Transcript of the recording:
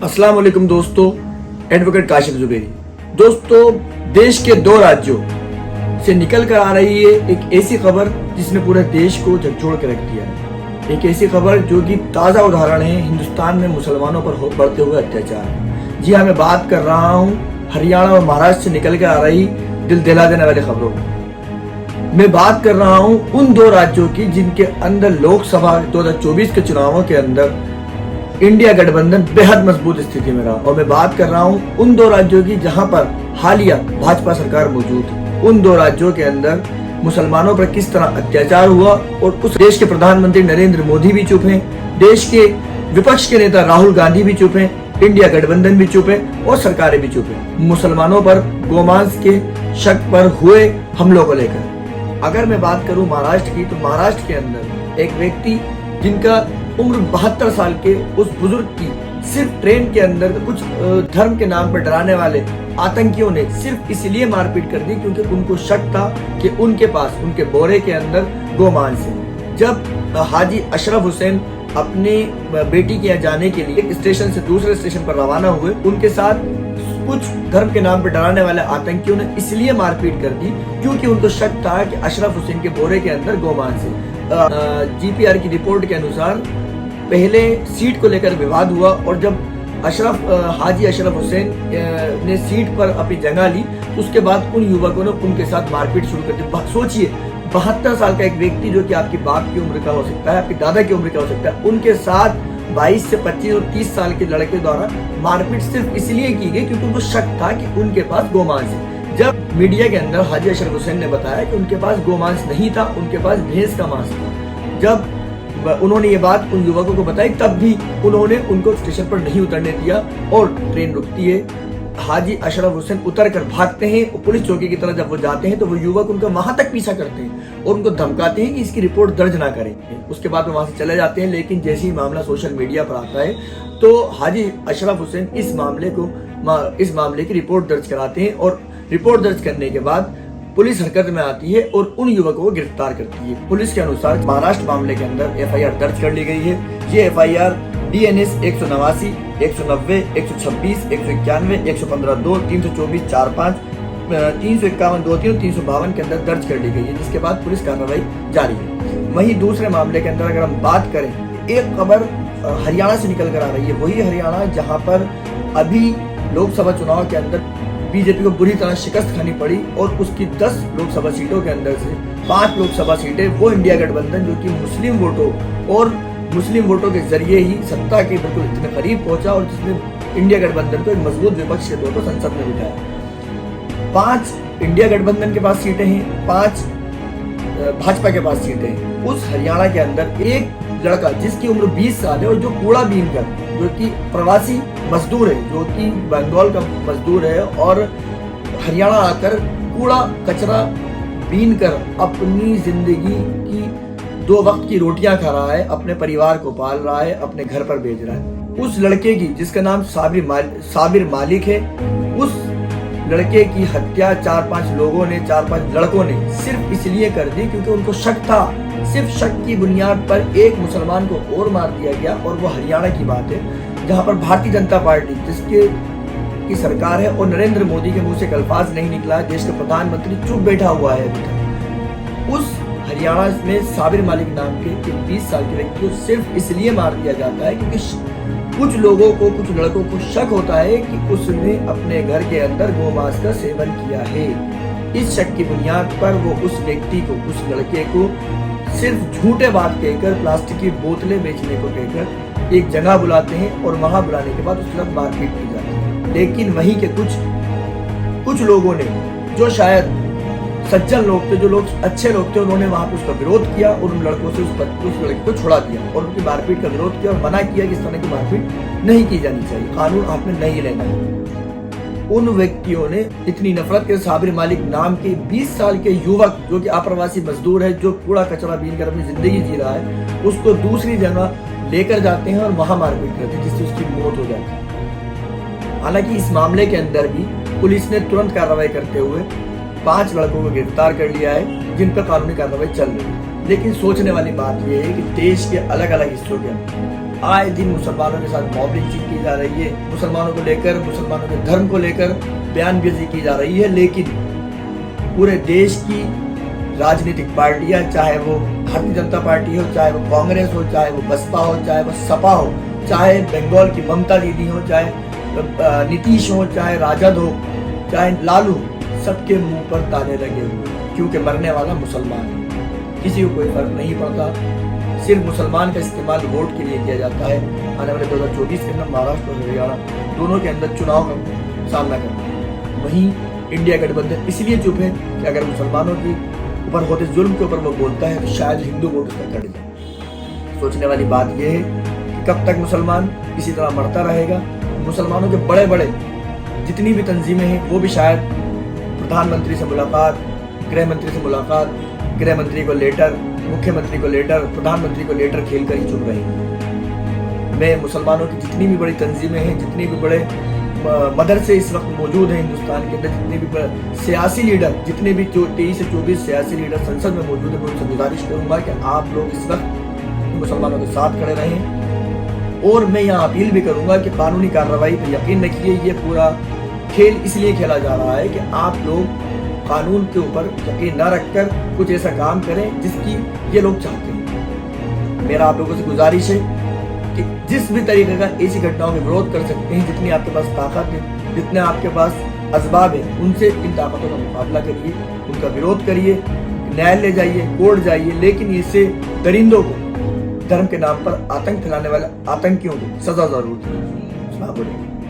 अस्सलाम वालेकुम दोस्तों, एडवोकेट काशिफ जुबेरी। दोस्तों, देश के दो राज्यों से निकल कर आ रही है एक ऐसी खबर जिसने पूरे देश को झकझोर के रख दिया है। एक ऐसी खबर जो कि ताज़ा उदाहरण है हिंदुस्तान में मुसलमानों पर बढ़ते हुए अत्याचार। जी हाँ, मैं बात कर रहा हूँ हरियाणा और महाराष्ट्र से निकल कर आ रही दिल दिला देने वाली खबरों की। मैं बात कर रहा हूँ उन दो राज्यों की जिनके अंदर लोकसभा 2024 के चुनावों के अंदर इंडिया गठबंधन बेहद मजबूत स्थिति में रहा। और मैं बात कर रहा हूं उन दो राज्यों की जहां पर हालिया भाजपा सरकार मौजूद है। उन दो राज्यों के अंदर मुसलमानों पर किस तरह अत्याचार हुआ और उस देश के प्रधानमंत्री नरेंद्र मोदी भी चुप हैं, देश के विपक्ष के नेता राहुल गांधी भी चुप हैं, इंडिया गठबंधन भी चुप है और सरकारें भी चुप है मुसलमानों पर गोमांस के शक पर हुए हमलों को लेकर। अगर मैं बात करूं महाराष्ट्र की, तो महाराष्ट्र के अंदर एक व्यक्ति जिनका उम्र 72 साल के उस बुजुर्ग की सिर्फ ट्रेन के अंदर कुछ धर्म के नाम पर डराने वाले आतंकियों ने सिर्फ इसलिए मारपीट कर दी क्योंकि उनको शक था कि उनके पास उनके बोरे के अंदर गोमांस है। जब हाजी अशरफ हुसैन अपनी बेटी के यहाँ जाने के लिए एक स्टेशन से दूसरे स्टेशन पर रवाना हुए, उनके साथ कुछ धर्म के नाम पर डराने वाले आतंकियों ने इसलिए मारपीट कर दी क्योंकि उनको शक था कि अशरफ हुसैन के बोरे के अंदर गोमांस है। जीपीआर की रिपोर्ट के अनुसार पहले सीट को लेकर विवाद हुआ और जब हाजी अशरफ हुसैन ने सीट पर अपनी जगह ली तो उसके बाद उन युवकों ने उनके साथ मारपीट शुरू कर दी। सोचिए, 72 साल का एक व्यक्ति जो कि आपकी बाप की उम्र का हो सकता है, आपकी दादा की उम्र का हो सकता है, उनके साथ 22 से 25 और 30 साल के लड़के द्वारा मारपीट सिर्फ इसलिए की गई क्योंकि उनको शक था कि उनके पास गोमांस है। जब मीडिया के अंदर हाजी अशरफ हुसैन ने बताया कि उनके पास गोमांस नहीं था, उनके पास भैंस का मांस था, जब उन्होंने ये बात उन युवकों को बताई तब भी उन्होंने उनको स्टेशन पर नहीं उतरने दिया और ट्रेन रुकती है। हाजी अशरफ हुसैन उतर कर भागते हैं और पुलिस चौकी की तरफ जब वो जाते हैं तो वो युवक उनका वहां तक पीछा करते हैं और उनको धमकाते हैं कि इसकी रिपोर्ट दर्ज ना करें। उसके बाद वो वहां से चले जाते हैं, लेकिन जैसे ही मामला सोशल मीडिया पर आता है तो हाजी अशरफ हुसैन इस मामले की रिपोर्ट दर्ज कराते हैं और रिपोर्ट दर्ज करने के बाद पुलिस हरकत में आती है और उन युवकों को गिरफ्तार करती है। पुलिस के अनुसार महाराष्ट्र मामले के अंदर एफआईआर दर्ज कर ली गई है। ये एफआईआर DNS 189, 190, 126, 191, 115(2), 324, 45, 351, 23, 352 के अंदर दर्ज कर ली गई है, जिसके बाद पुलिस कार्रवाई जारी है। वहीं दूसरे मामले के अंदर अगर हम बात करें, एक खबर हरियाणा से निकल कर आ रही है। वही हरियाणा जहाँ पर अभी लोकसभा चुनाव के अंदर बीजेपी को बुरी तरह शिकस्त खानी पड़ी और उसकी 10 लोकसभा सीटों के अंदर से 5 लोकसभा सीटें वो इंडिया गठबंधन जो कि मुस्लिम वोटों के जरिए ही सत्ता के बिल्कुल इतने करीब पहुंचा और जिसने इंडिया गठबंधन को एक मजबूत विपक्ष के तौर पर संसद में बिठाया। 5 इंडिया गठबंधन के पास सीटें हैं, 5 भाजपा के पास सीटें हैं। उस हरियाणा के अंदर एक लड़का जिसकी उम्र 20 साल है और जो कूड़ा बीन कर, जो कि प्रवासी मजदूर है, जो कि बंगाल का मजदूर है और हरियाणा आकर कूड़ा कचरा बीन कर अपनी जिंदगी की 2 वक्त की रोटियां खा रहा है, अपने परिवार को पाल रहा है, अपने घर पर भेज रहा है। उस लड़के की, जिसका नाम साबिर मालिक है, उस लड़के की हत्या 4-5 लोगों ने, 4-5 लड़कों ने सिर्फ इसलिए कर दी क्योंकि उनको शक था। सिर्फ शक की बुनियाद पर एक मुसलमान को और मार दिया गया और वो हरियाणा की बात है जहां पर भारतीय जनता पार्टी जिसके की सरकार है और नरेंद्र मोदी के मुंह से अल्फाज नहीं निकला, देश का प्रधानमंत्री चुप बैठा हुआ है अभी तक। उस हरियाणा में साबिर मालिक नाम के 20 साल के व्यक्ति को सिर्फ इसलिए मार दिया जाता है क्योंकि कुछ लोगों को, कुछ लड़कों को शक होता है कि उसने अपने घर के अंदर गोमांस का सेवन किया है। इस शक की बुनियाद पर वो उस व्यक्ति को, उस लड़के को सिर्फ झूठे बात कहकर, प्लास्टिक की बोतलें बेचने को कहकर एक जगह बुलाते हैं और वहां बुलाने के बाद उसके साथ मारपीट की जाती है। लेकिन वहीं के कुछ लोगों ने, जो शायद सज्जन लोग थे, जो लोग अच्छे लोग थे, उन्होंने वहां पर उसका विरोध किया और उन लड़कों से उस लड़के को छुड़ा दिया और उनकी मारपीट का विरोध किया और मना किया कि इस तरह की मारपीट नहीं की जानी चाहिए, कानून हाथ में नहीं लेना है। उन व्यक्तियों ने इतनी नफरत के साबिर मालिक नाम के 20 साल के युवक जो कि अप्रवासी मजदूर है, जो कूड़ा कचरा बीन कर अपनी जिंदगी जी रहा है, उसको दूसरी जगह लेकर जाते हैं और वहां मारपीट करते हैं जिससे उसकी मौत हो जाती है। हालांकि इस मामले के अंदर भी पुलिस ने तुरंत कार्रवाई करते हुए 5 लड़कों को गिरफ्तार कर लिया है जिन पर कानूनी कार्रवाई चल रही है। लेकिन सोचने वाली बात यह है कि देश के अलग अलग हिस्सों के आए दिन मुसलमानों के साथ मॉब लिंचिंग की जा रही है, मुसलमानों को लेकर, मुसलमानों के धर्म को लेकर बयानबाजी की जा रही है। लेकिन पूरे देश की राजनीतिक पार्टियां, चाहे वो भारतीय जनता पार्टी हो, चाहे वो कांग्रेस हो, चाहे वो बसपा हो, चाहे वो सपा हो, चाहे बंगाल की ममता दीदी हो, चाहे नीतीश हो, चाहे राजद हो, चाहे लालू, सबके मुंह पर ताने लगे हुए, क्योंकि मरने वाला मुसलमान है। किसी को कोई फर्क नहीं पड़ता, सिर्फ मुसलमान का इस्तेमाल वोट के लिए किया जाता है। आने वाले 2024 के अंदर महाराष्ट्र और हरियाणा दोनों के अंदर चुनाव का सामना करना है। वहीं इंडिया गठबंधन इसलिए चुप है कि अगर मुसलमानों की ऊपर होते जुल्म के ऊपर वो बोलता है तो शायद हिंदू वोट उसका कट जाए। सोचने वाली बात यह है कि कब तक मुसलमान इसी तरह मरता रहेगा। मुसलमानों के बड़े बड़े जितनी भी तंजीमें हैं वो भी शायद प्रधानमंत्री से मुलाकात, गृह मंत्री से मुलाकात, गृह मंत्री को लेटर, मुख्यमंत्री को लेटर, प्रधानमंत्री को लेटर खेल कर ही चुप रही हैं। मैं मुसलमानों की जितनी भी बड़ी तंजीमें हैं, जितनी भी बड़े मदरसे इस वक्त मौजूद हैं हिंदुस्तान के अंदर, जितने भी सियासी लीडर, जितने भी 23 से 24 सियासी लीडर संसद में मौजूद है, मैं उनसे गुजारिश करूंगा कि आप लोग इस वक्त मुसलमानों के साथ खड़े रहें। और मैं यहाँ अपील भी करूंगा कि कानूनी कार्रवाई पर यकीन रखिए। ये पूरा खेल इसलिए खेला जा रहा है कि आप लोग कानून के ऊपर यकीन न रखकर कुछ ऐसा काम करें जिसकी ये लोग चाहते हैं। मेरा आप लोगों से गुजारिश है कि जिस भी तरीके का ऐसी घटनाओं में विरोध कर सकते हैं, जितनी आपके पास ताकत है, जितने आपके पास असबाब है, उनसे इन ताकतों का मुकाबला करिए, उनका विरोध करिए, न्यायालय जाइए, कोर्ट जाइए। लेकिन इससे दरिंदों को, धर्म के नाम पर आतंक फैलाने वाले आतंकियों को सजा जरूर दी।